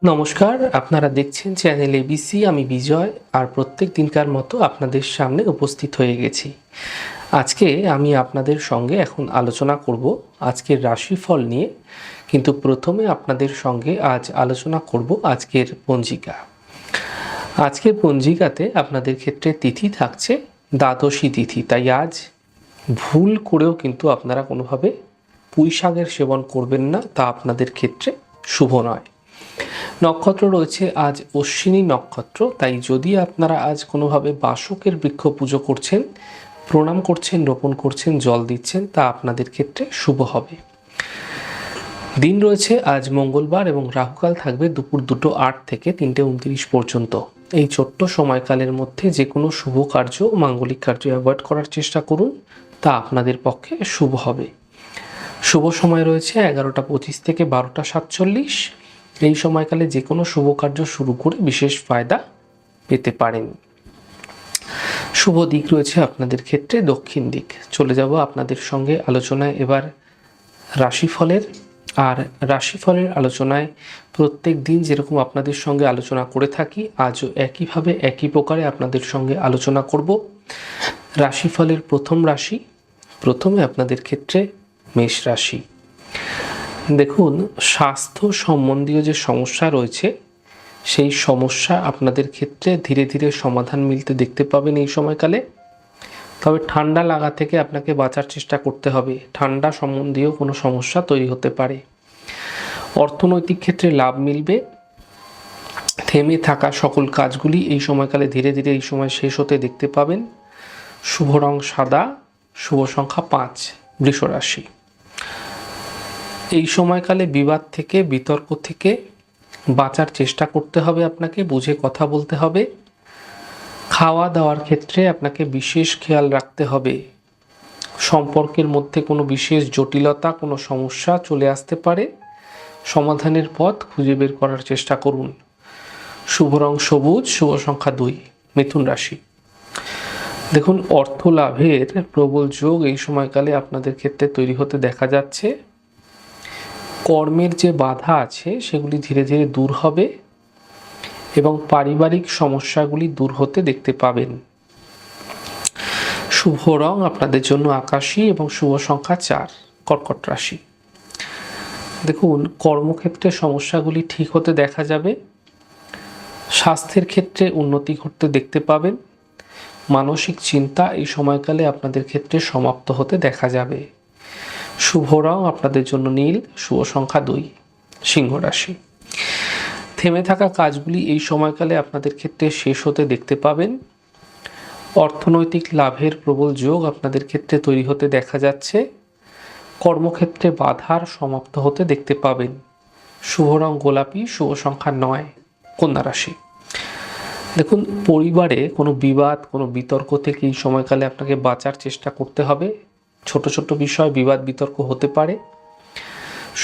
নমস্কার, আপনারা দেখছেন চ্যানেল এবিসি। আমি বিজয়, আর প্রত্যেক দিনকার মতো আপনাদের সামনে উপস্থিত হয়ে গেছি। আজকে আমি আপনাদের সঙ্গে এখন আলোচনা করব আজকের রাশিফল নিয়ে, কিন্তু প্রথমে আপনাদের সঙ্গে আজ আলোচনা করব আজকের পঞ্জিকা। আজকের পঞ্জিকাতে আপনাদের ক্ষেত্রে তিথি থাকছে দ্বাদশী তিথি, তাই আজ ভুল করেও কিন্তু আপনারা কোনোভাবে পুঁই শাকের সেবন করবেন না, তা আপনাদের ক্ষেত্রে শুভ নয়। নক্ষত্র রয়েছে আজ অশ্বিনী নক্ষত্র, তাই যদি আপনারা আজ কোনোভাবে বাসকের বৃক্ষ পুজো করছেন, প্রণাম করছেন, রোপণ করছেন, জল দিচ্ছেন, তা আপনাদের ক্ষেত্রে শুভ হবে। দিন রয়েছে আজ মঙ্গলবার এবং রাহুকাল থাকবে দুপুর 2:08 থেকে 3:29 পর্যন্ত। এই ছোট্ট সময়কালের মধ্যে যে কোনো শুভ কার্য, মাঙ্গলিক কার্য অ্যাভয়েড করার চেষ্টা করুন, তা আপনাদের পক্ষে শুভ হবে। শুভ সময় রয়েছে 11:25 থেকে 12:47। এই সময়কালে যে কোনো শুভ কার্য শুরু করে বিশেষ ফায়দা পেতে পারেন। শুভ দিক রয়েছে আপনাদের ক্ষেত্রে দক্ষিণ দিক। চলে যাব আপনাদের সঙ্গে আলোচনায় এবার রাশিফলের। আর রাশিফলের আলোচনায় প্রত্যেক দিন যেরকম আপনাদের সঙ্গে আলোচনা করে থাকি, আজও একইভাবে একই প্রকারে আপনাদের সঙ্গে আলোচনা করব। রাশিফলের প্রথম রাশি, প্রথমে আপনাদের ক্ষেত্রে মেষ রাশি। দেখুন, স্বাস্থ্য সম্বন্ধীয় যে সমস্যা রয়েছে, সেই সমস্যা আপনাদের ক্ষেত্রে ধীরে ধীরে সমাধান মিলতে দেখতে পাবেন এই সময়কালে। তবে ঠান্ডা লাগা থেকে আপনাকে বাঁচার চেষ্টা করতে হবে। ঠান্ডা সম্বন্ধীয় কোনো সমস্যা তৈরি হতে পারে। অর্থনৈতিক ক্ষেত্রে লাভ মিলবে। থেমে থাকা সকল কাজগুলি এই সময়কালে ধীরে ধীরে এই সময় শেষ হতে দেখতে পাবেন। শুভ রং সাদা, শুভ সংখ্যা 5। বৃষ রাশি। এই সময়কালে বিবাদ থেকে, বিতর্ক থেকে বাঁচার চেষ্টা করতে হবে। আপনাকে বুঝে কথা বলতে হবে। খাওয়া দাওয়ার ক্ষেত্রে আপনাকে বিশেষ খেয়াল রাখতে হবে। সম্পর্কের মধ্যে কোনো বিশেষ জটিলতা, কোনো সমস্যা চলে আসতে পারে। সমাধানের পথ খুঁজে বের করার চেষ্টা করুন। শুভ রং সবুজ, শুভ সংখ্যা 2। মিথুন রাশি। দেখুন, অর্থ লাভের প্রবল যোগ এই সময়কালে আপনাদের ক্ষেত্রে তৈরি হতে দেখা যাচ্ছে। কর্মের যে বাধা আছে সেগুলি ধীরে ধীরে দূর হবে এবং পারিবারিক সমস্যাগুলি দূর হতে দেখতে পাবেন। শুভ রং আপনাদের জন্য আকাশী এবং শুভ সংখ্যা 4। কর্কট রাশি। দেখুন, কর্মক্ষেত্রে সমস্যাগুলি ঠিক হতে দেখা যাবে। স্বাস্থ্যের ক্ষেত্রে উন্নতি ঘটতে দেখতে পাবেন। মানসিক চিন্তা এই সময়কালে আপনাদের ক্ষেত্রে সমাপ্ত হতে দেখা যাবে। শুভ রং আপনাদের জন্য নীল, শুভ সংখ্যা 2। সিংহ রাশি। থেমে থাকা কাজগুলি এই সময়কালে আপনাদের ক্ষেত্রে শেষ হতে দেখতে পাবেন। অর্থনৈতিক লাভের প্রবল যোগ আপনাদের ক্ষেত্রে তৈরি হতে দেখা যাচ্ছে। কর্মক্ষেত্রে বাধার সমাপ্ত হতে দেখতে পাবেন। শুভ রং গোলাপি, শুভ সংখ্যা 9। কন্যা রাশি। দেখুন, পরিবারে কোনো বিবাদ, কোনো বিতর্ক থেকে এই সময়কালে আপনাকে বাঁচার চেষ্টা করতে হবে। ছোট ছোট বিষয় বিবাদ বিতর্ক হতে পারে।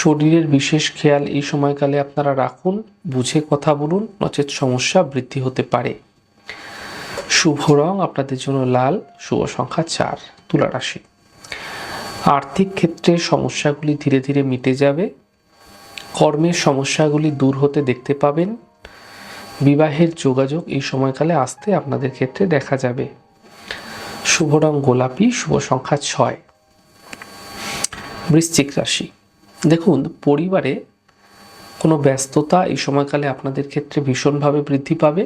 শরীরের বিশেষ খেয়াল এই সময়কালে আপনারা রাখুন। বুঝে কথা বলুন, নচেৎ সমস্যা বৃদ্ধি হতে পারে। শুভ রং আপনাদের জন্য লাল, শুভ সংখ্যা 4। তুলা রাশি। আর্থিক ক্ষেত্রে সমস্যাগুলি ধীরে ধীরে মিটে যাবে। কর্মের সমস্যাগুলি দূর হতে দেখতে পাবেন। বিবাহের যোগাযোগ এই সময়কালে আসতে আপনাদের ক্ষেত্রে দেখা যাবে। শুভ রং গোলাপি, শুভ সংখ্যা 6। বৃশ্চিক রাশি। দেখুন, পরিবারে কোনো ব্যস্ততা এই সময়কালে আপনাদের ক্ষেত্রে ভীষণভাবে বৃদ্ধি পাবে।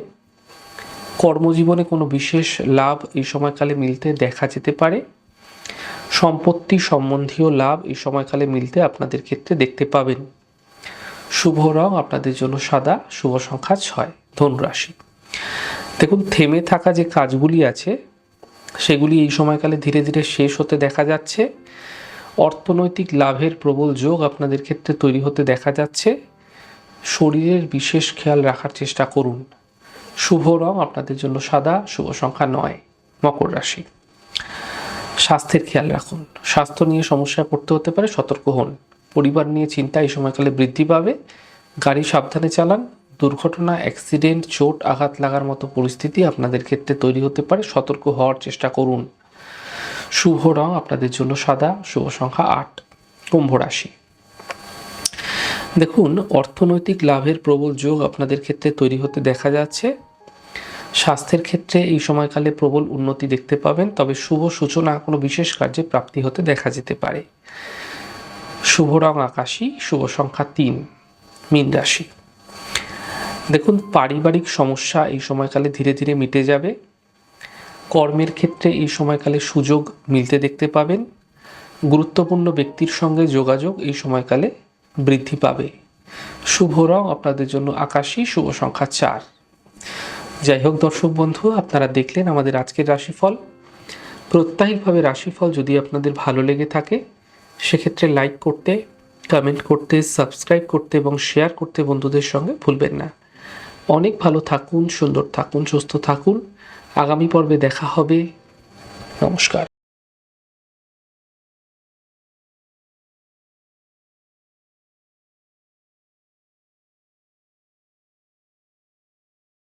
কর্মজীবনে কোনো বিশেষ লাভ এই সময়কালে মিলতে দেখা যেতে পারে। সম্পত্তি সম্বন্ধীয় লাভ এই সময়কালে মিলতে আপনাদের ক্ষেত্রে দেখতে পাবেন। শুভ রং আপনাদের জন্য সাদা, শুভ সংখ্যা 6। ধনু রাশি। দেখুন, থেমে থাকা যে কাজগুলি আছে সেগুলি এই সময়কালে ধীরে ধীরে শেষ হতে দেখা যাচ্ছে। অর্থনৈতিক লাভের প্রবল যোগ আপনাদের ক্ষেত্রে তৈরি হতে দেখা যাচ্ছে। শরীরের বিশেষ খেয়াল রাখার চেষ্টা করুন। শুভ রং আপনাদের জন্য সাদা, শুভ সংখ্যা 9। মকর রাশি। স্বাস্থ্যের খেয়াল রাখুন। স্বাস্থ্য নিয়ে সমস্যায় পড়তে হতে পারে, সতর্ক হন। পরিবার নিয়ে চিন্তা এই সময়কালে বৃদ্ধি পাবে। গাড়ি সাবধানে চালান। দুর্ঘটনা, অ্যাক্সিডেন্ট, চোট আঘাত লাগার মতো পরিস্থিতি আপনাদের ক্ষেত্রে তৈরি হতে পারে, সতর্ক হওয়ার চেষ্টা করুন। শুভ রং আপনাদের জন্য সাদা, শুভ সংখ্যা 8। কুম্ভ রাশি। দেখুন, অর্থনৈতিক লাভের প্রবল যোগ আপনাদের ক্ষেত্রে তৈরি হতে দেখা যাচ্ছে। স্বাস্থ্যের ক্ষেত্রে এই সময়কালে প্রবল উন্নতি দেখতে পাবেন, তবে শুভ সূচনা কোনো বিশেষ কার্যে প্রাপ্তি হতে দেখা যেতে পারে। শুভ রং আকাশী, শুভ সংখ্যা 3, মীন রাশি। দেখুন, পারিবারিক সমস্যা এই সময়কালে ধীরে ধীরে মিটে যাবে। কর্মের ক্ষেত্রে এই সময়কালে সুযোগ মিলতে দেখতে পাবেন। গুরুত্বপূর্ণ ব্যক্তির সঙ্গে যোগাযোগ এই সময়কালে বৃদ্ধি পাবে। শুভ রং আপনাদের জন্য আকাশী, শুভ সংখ্যা 4। যাই হোক দর্শক বন্ধু, আপনারা দেখলেন আমাদের আজকের রাশিফল। প্রত্যাহিকভাবে রাশিফল যদি আপনাদের ভালো লেগে থাকে সেক্ষেত্রে লাইক করতে, কমেন্ট করতে, সাবস্ক্রাইব করতে এবং শেয়ার করতে বন্ধুদের সঙ্গে ভুলবেন না। অনেক ভালো থাকুন, সুন্দর থাকুন, সুস্থ থাকুন। আগামী পর্বে দেখা হবে। নমস্কার।